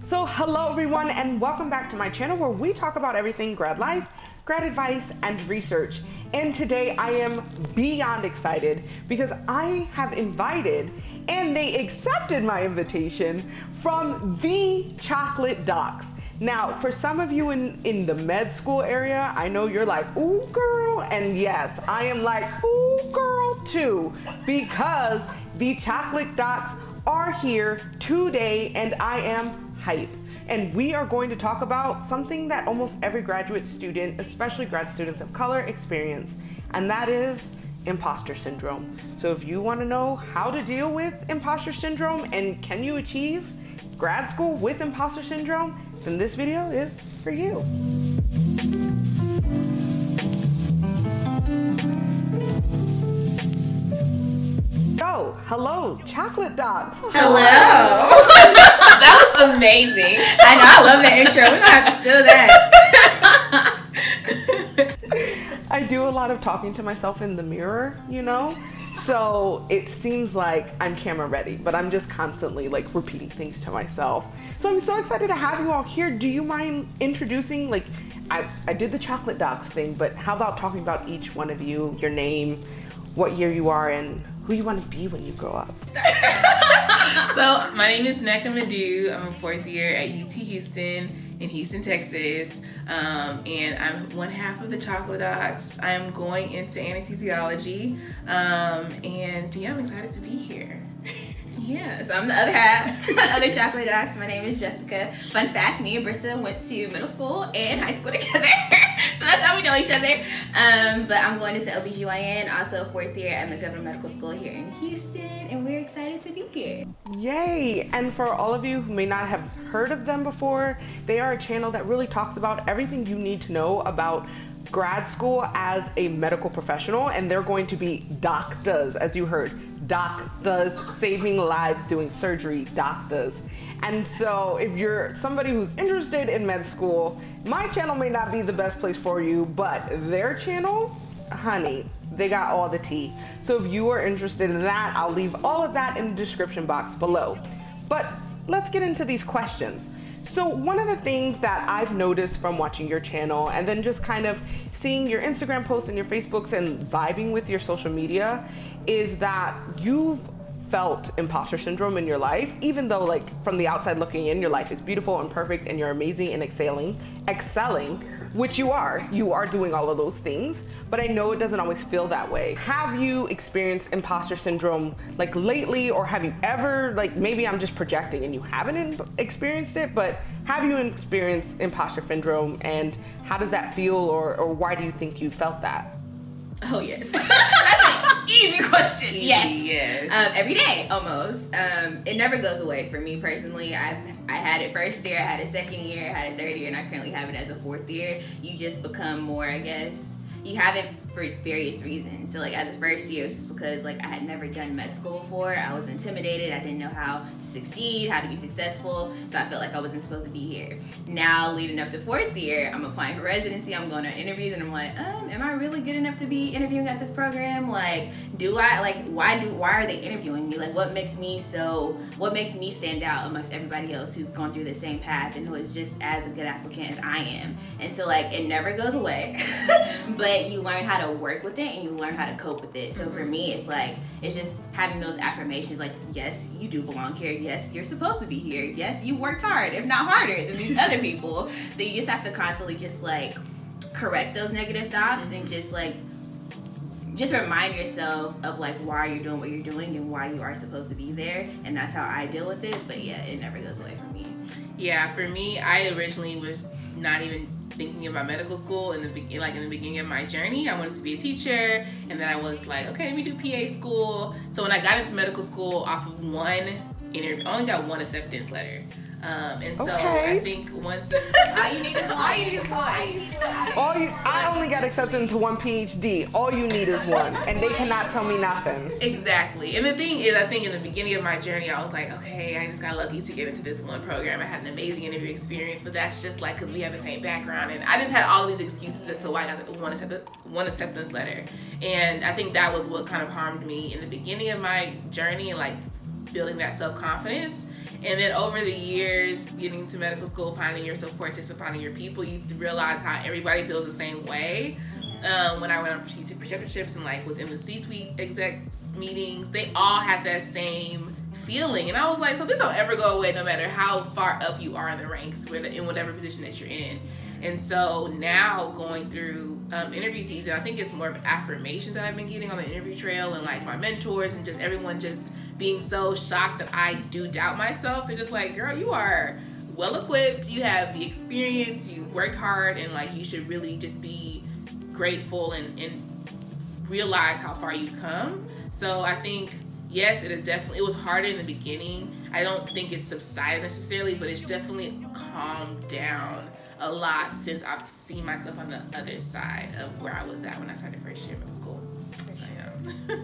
So hello everyone and welcome back to my channel where we talk about everything grad life, grad advice, and research. And today I am beyond excited because I have invited and they accepted my invitation from the Chocolate Docs. Now, for some of you in the med school area, I know you're like, ooh girl, and yes, I am like, ooh girl too, because the Chocolate Docs are here today and I am hype. And we are going to talk about something that almost every graduate student, especially grad students of color, experience, and that is imposter syndrome. So if you want to know how to deal with imposter syndrome and can you achieve grad school with imposter syndrome, then this video is for you. So, hello, Chocolate Docs. Hello. That was amazing. I know, I love that intro. We're gonna have to steal that. I do a lot of talking to myself in the mirror, you know? So it seems like I'm camera ready, but I'm just constantly like repeating things to myself. So I'm so excited to have you all here. Do you mind introducing, like, I did the Chocolate Docs thing, but how about talking about each one of you, your name, what year you are, and who you want to be when you grow up? So my name is Neka Madu. I'm a fourth year at UT Houston in Houston, Texas. And I'm one half of the Chocolate Docs. I'm going into anesthesiology. And yeah, I'm excited to be here. Yeah, so I'm the other half of the Chocolate Docs. My name is Jessica. Fun fact, me and Brissa went to middle school and high school together. So that's how we know each other. But I'm going into LBGYN, also fourth year at McGovern Medical School here in Houston. And we're excited to be here. Yay! And for all of you who may not have heard of them before, they are a channel that really talks about everything you need to know about grad school as a medical professional, and they're going to be doctors, as you heard. Doctors, saving lives, doing surgery, doctors. And so if you're somebody who's interested in med school, my channel may not be the best place for you, but their channel, honey, they got all the tea. So if you are interested in that, I'll leave all of that in the description box below. But let's get into these questions. So one of the things that I've noticed from watching your channel and then just kind of seeing your Instagram posts and your Facebooks and vibing with your social media is that you've felt imposter syndrome in your life, even though like from the outside looking in, your life is beautiful and perfect and you're amazing and excelling, which you are doing all of those things, but I know it doesn't always feel that way. Have you experienced imposter syndrome like lately, or have you ever, like maybe I'm just projecting and you haven't experienced it, but have you experienced imposter syndrome and how does that feel, or why do you think you felt that? Oh, yes. That's an easy question. Yes. Every day, almost. It never goes away for me personally. I had it first year, I had it second year, I had it third year, and I currently have it as a fourth year. You just become more, I guess, you have it for various reasons. So like as a first year, it's just because like I had never done med school before. I was intimidated. I didn't know how to succeed, how to be successful. So I felt like I wasn't supposed to be here. Now leading up to fourth year, I'm applying for residency. I'm going to interviews and I'm like, am I really good enough to be interviewing at this program? Like, why are they interviewing me? Like what makes me stand out amongst everybody else who's gone through the same path and who is just as a good applicant as I am? And so like it never goes away. But you learn how to work with it and you learn how to cope with it. So for me, it's like, it's just having those affirmations like, yes, you do belong here. Yes, you're supposed to be here. Yes, you worked hard, if not harder than these other people. So you just have to constantly just like correct those negative thoughts and just remind yourself of like why you're doing what you're doing and why you are supposed to be there. And that's how I deal with it. But yeah, it never goes away from me. Yeah, for me, I originally was not even thinking about medical school in the beginning of my journey. I wanted to be a teacher, and then I was like, okay, let me do PA school. So when I got into medical school off of one interview, I only got one acceptance letter. And so I think once all you need is one. I only got accepted into one PhD. All you need is one, and they cannot tell me nothing. Exactly. And the thing is, I think in the beginning of my journey, I was like, okay, I just got lucky to get into this one program. I had an amazing interview experience, but that's just like because we have the same background, and I just had all these excuses as to why I got the one acceptance letter. And I think that was what kind of harmed me in the beginning of my journey, and like building that self-confidence. And then over the years, getting to medical school, finding your support system, finding your people, you realize how everybody feels the same way. When I went on preceptorships and like was in the C-suite execs meetings, they all had that same feeling. And I was like, so this don't ever go away no matter how far up you are in the ranks in whatever position that you're in. And so now going through interview season, I think it's more of affirmations that I've been getting on the interview trail, and like my mentors and just everyone just being so shocked that I do doubt myself. They're just like, girl, you are well equipped, you have the experience, you worked hard, and like you should really just be grateful and realize how far you've come. So I think, yes, it was harder in the beginning. I don't think it's subsided necessarily, but it's definitely calmed down a lot since I've seen myself on the other side of where I was at when I started first year of middle school. So yeah.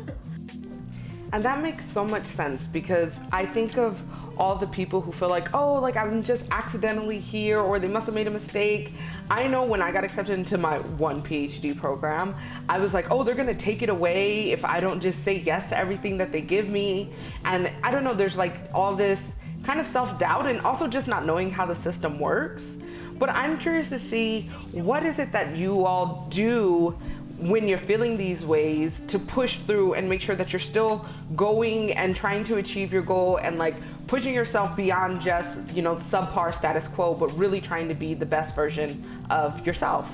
And that makes so much sense, because I think of all the people who feel like, oh, like I'm just accidentally here, or they must have made a mistake. I know when I got accepted into my one PhD program, I was like, oh, they're gonna take it away if I don't just say yes to everything that they give me. And I don't know, there's like all this kind of self-doubt and also just not knowing how the system works. But I'm curious to see, what is it that you all do when you're feeling these ways to push through and make sure that you're still going and trying to achieve your goal and like pushing yourself beyond just, subpar status quo, but really trying to be the best version of yourself?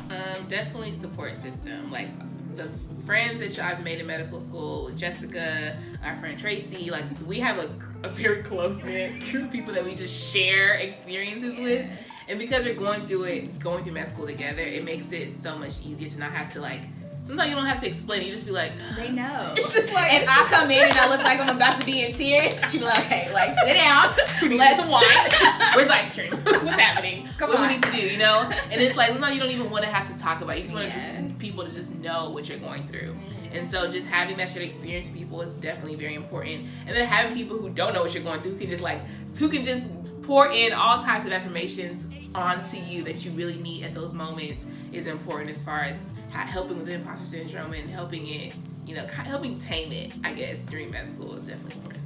Definitely support system. Like the friends that I've made in medical school, with Jessica, our friend Tracy, like we have a very close-knit group of people that we just share experiences with. And because we're going through med school together, it makes it so much easier to not have to like, sometimes you don't have to explain it, you just be like, they know. It's just like, if I come in and I look like I'm about to be in tears, she be like, okay, like sit down, let's some wine. Where's ice cream? What's happening? What do we need to do, And it's like, sometimes you don't even want to have to talk about it. You just want people to just know what you're going through. And so just having that shared experience with people is definitely very important. And then having people who don't know what you're going through, who can just pour in all types of affirmations onto you that you really need at those moments is important, as far as helping with the imposter syndrome and helping it, helping tame it, I guess, during med school is definitely important.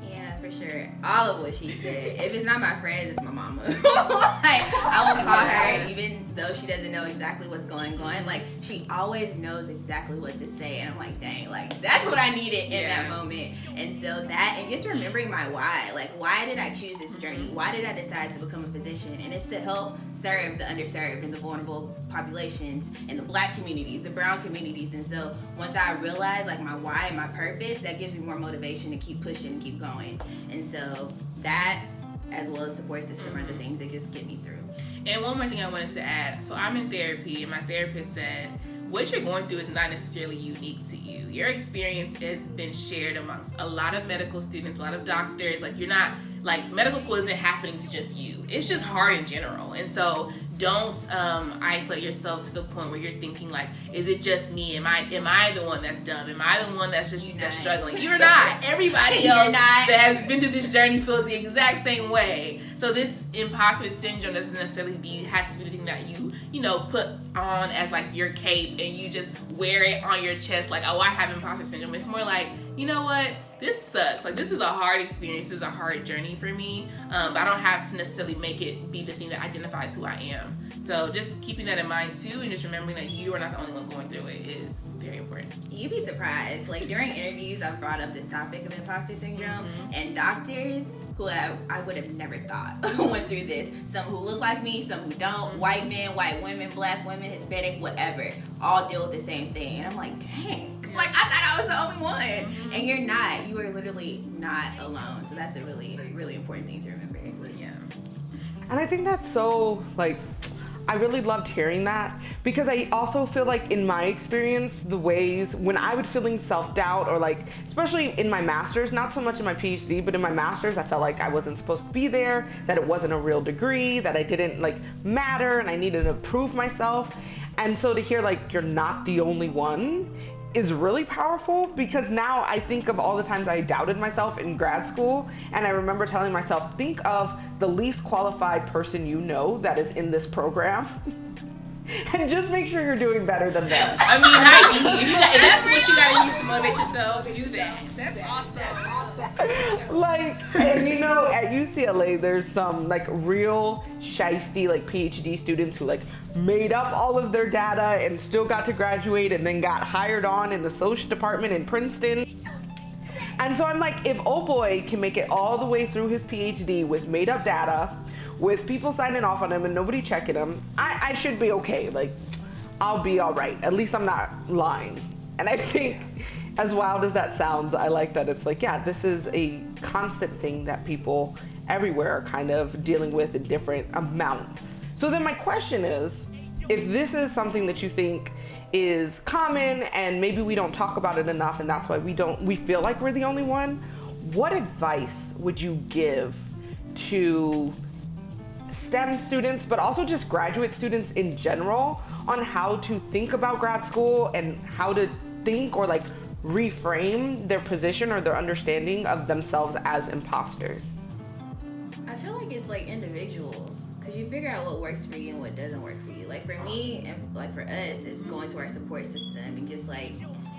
Yeah, for sure. All of what she said. If it's not my friends, it's my mama. I will call her, even though she doesn't know exactly what's going on. Like, she always knows exactly what to say. And I'm like, dang, like, that's what I needed in that moment. And so that, and just remembering my why. Like, why did I choose this journey? Why did I decide to become a physician? And it's to help serve the underserved and the vulnerable populations and the Black communities, the brown communities. And so once I realized, like, my why and my purpose, that gives me more motivation to keep pushing and keep going. And so that, as well as support system, are the things that just get me through. And one more thing I wanted to add. So I'm in therapy, and my therapist said, what you're going through is not necessarily unique to you. Your experience has been shared amongst a lot of medical students, a lot of doctors. Like, you're not, like, medical school isn't happening to just you. It's just hard in general. And so don't isolate yourself to the point where you're thinking, like, is it just me? Am I the one that's dumb? Am I the one that's that's struggling? You're not. Everybody else that has been through this journey feels the exact same way. So this imposter syndrome doesn't necessarily have to be the thing that you put on as like your cape and you just wear it on your chest like, oh, I have imposter syndrome. It's more like, you know what? This sucks. Like, this is a hard experience. This is a hard journey for me. But I don't have to necessarily make it be the thing that identifies who I am. So just keeping that in mind too, and just remembering that you are not the only one going through it is very important. You'd be surprised. Like, during interviews, I've brought up this topic of imposter syndrome, and doctors who I would have never thought went through this. Some who look like me, some who don't. White men, white women, Black women, Hispanic, whatever, all deal with the same thing. And I'm like, dang. Like, I thought I was the only one. And you're not. You are literally not alone. So that's a really, really important thing to remember. Yeah. And I think that's so, like, I really loved hearing that, because I also feel like in my experience, the ways when I would feeling self-doubt, or like, especially in my master's, not so much in my PhD, but in my master's, I felt like I wasn't supposed to be there, that it wasn't a real degree, that I didn't like matter, and I needed to prove myself. And so to hear like, you're not the only one is really powerful, because now I think of all the times I doubted myself in grad school, and I remember telling myself, think of the least qualified person you know that is in this program and just make sure you're doing better than them. I mean, if that's what you gotta use to motivate yourself, do that. That's awesome. Like, and you know, at UCLA, there's some like real shiesty like PhD students who like made up all of their data and still got to graduate and then got hired on in the social department in Princeton. And so I'm like, if oh boy can make it all the way through his PhD with made up data, with people signing off on him and nobody checking him, I should be okay. Like, I'll be all right. At least I'm not lying. And I think, as wild as that sounds, I like that it's like, yeah, this is a constant thing that people everywhere are kind of dealing with in different amounts. So then my question is, if this is something that you think is common and maybe we don't talk about it enough and that's why we feel like we're the only one, what advice would you give to STEM students, but also just graduate students in general, on how to think about grad school and how to think or like reframe their position or their understanding of themselves as imposters? I feel like it's like individual, because you figure out what works for you and what doesn't work for you. Like for me and like for us, it's going to our support system and just like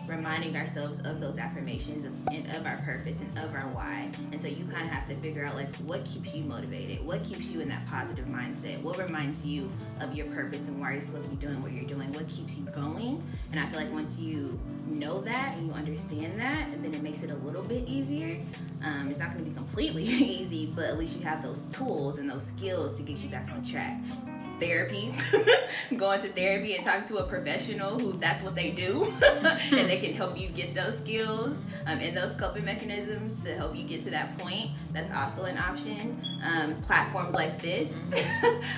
reminding ourselves of those affirmations of our purpose and of our why. And so you kind of have to figure out like what keeps you motivated, what keeps you in that positive mindset, what reminds you of your purpose and why you're supposed to be doing what you're doing, what keeps you going. And I feel like once you know that and you understand that, and then it makes it a little bit easier. It's not going to be completely easy, but at least you have those tools and those skills to get you back on track. Therapy, going to therapy and talking to a professional who that's what they do and they can help you get those skills and those coping mechanisms to help you get to that point. That's also an option. Platforms like this,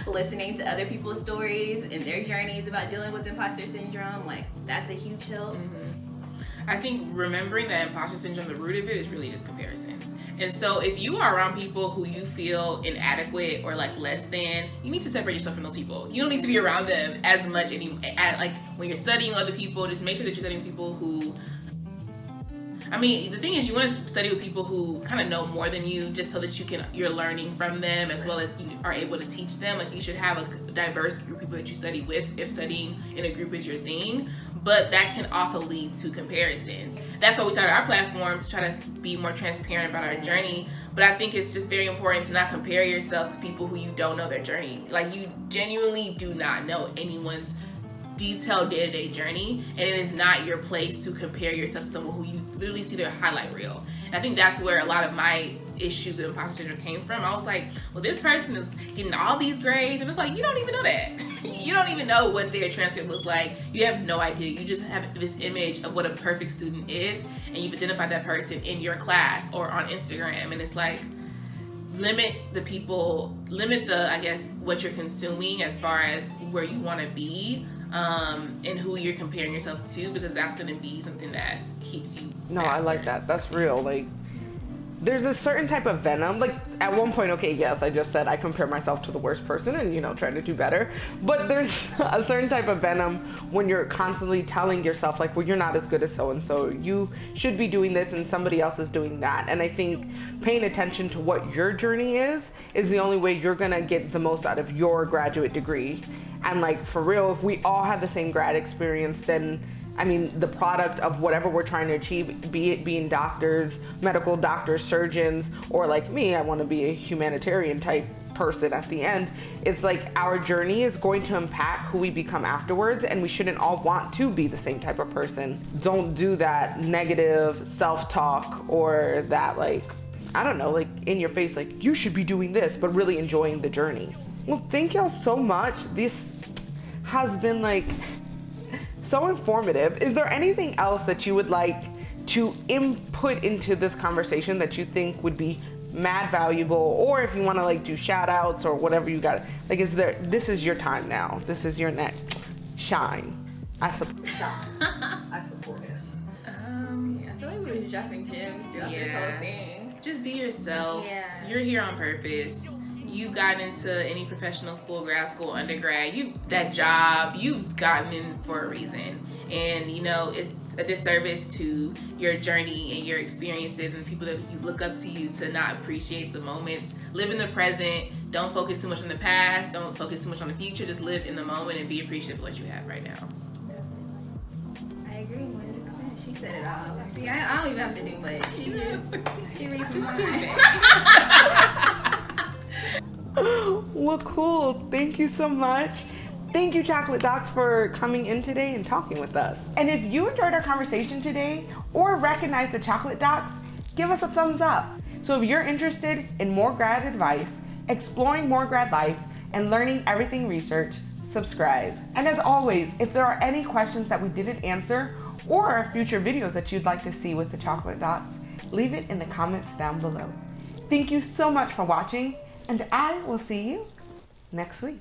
listening to other people's stories and their journeys about dealing with imposter syndrome, like that's a huge help. I think remembering that imposter syndrome, the root of it is really just comparisons. And so if you are around people who you feel inadequate or like less than, you need to separate yourself from those people. You don't need to be around them as much anymore. Like when you're studying other people, just make sure that you're studying people who, I mean, the thing is you want to study with people who kind of know more than you, just so that you're learning from them as well as you are able to teach them. Like you should have a diverse group of people that you study with if studying in a group is your thing. But that can also lead to comparisons. That's why we started our platform, to try to be more transparent about our journey. But I think it's just very important to not compare yourself to people who you don't know their journey. Like you genuinely do not know anyone's detailed day-to-day journey, and it is not your place to compare yourself to someone who you literally see their highlight reel. And I think that's where a lot of my issues with imposter syndrome came from. I was like, well, this person is getting all these grades, and it's like, you don't even know that. You don't even know what their transcript looks like. You have no idea. You just have this image of what a perfect student is, and you've identified that person in your class or on Instagram, and it's like, limit I guess, what you're consuming as far as where you want to be. And who you're comparing yourself to, because that's going to be something that keeps you backwards. I like that. That's real. Like, there's a certain type of venom. Like, at one point, okay, yes, I just said I compare myself to the worst person and, you know, trying to do better. But there's a certain type of venom when you're constantly telling yourself, like, well, you're not as good as so-and-so. You should be doing this and somebody else is doing that. And I think paying attention to what your journey is the only way you're going to get the most out of your graduate degree. And like, for real, if we all have the same grad experience, then, I mean, the product of whatever we're trying to achieve, be it being doctors, medical doctors, surgeons, or like me, I want to be a humanitarian type person at the end, it's like our journey is going to impact who we become afterwards, and we shouldn't all want to be the same type of person. Don't do that negative self-talk or that, like, I don't know, like in your face, like you should be doing this, but really enjoying the journey. Well, thank y'all so much. This has been like so informative. Is there anything else that you would like to input into this conversation that you think would be mad valuable, or if you want to like do shout outs or whatever you got, like, this is your time now. This is your next shine. I support it. I feel like we were dropping gems throughout this whole thing. Just be yourself. Yeah. You're here on purpose. You've gotten into any professional school, grad school, undergrad, that job, you've gotten in for a reason. And, you know, it's a disservice to your journey and your experiences and people that you look up to you to not appreciate the moments. Live in the present. Don't focus too much on the past. Don't focus too much on the future. Just live in the moment and be appreciative of what you have right now. Definitely. I agree 100%. She said it all. See, I don't even have to do much. She reads my mind. Well, cool. Thank you so much. Thank you, Chocolate Docs, for coming in today and talking with us. And if you enjoyed our conversation today or recognize the Chocolate Docs, give us a thumbs up. So if you're interested in more grad advice, exploring more grad life, and learning everything research, subscribe. And as always, if there are any questions that we didn't answer or future videos that you'd like to see with the Chocolate Docs, leave it in the comments down below. Thank you so much for watching, and I will see you next week.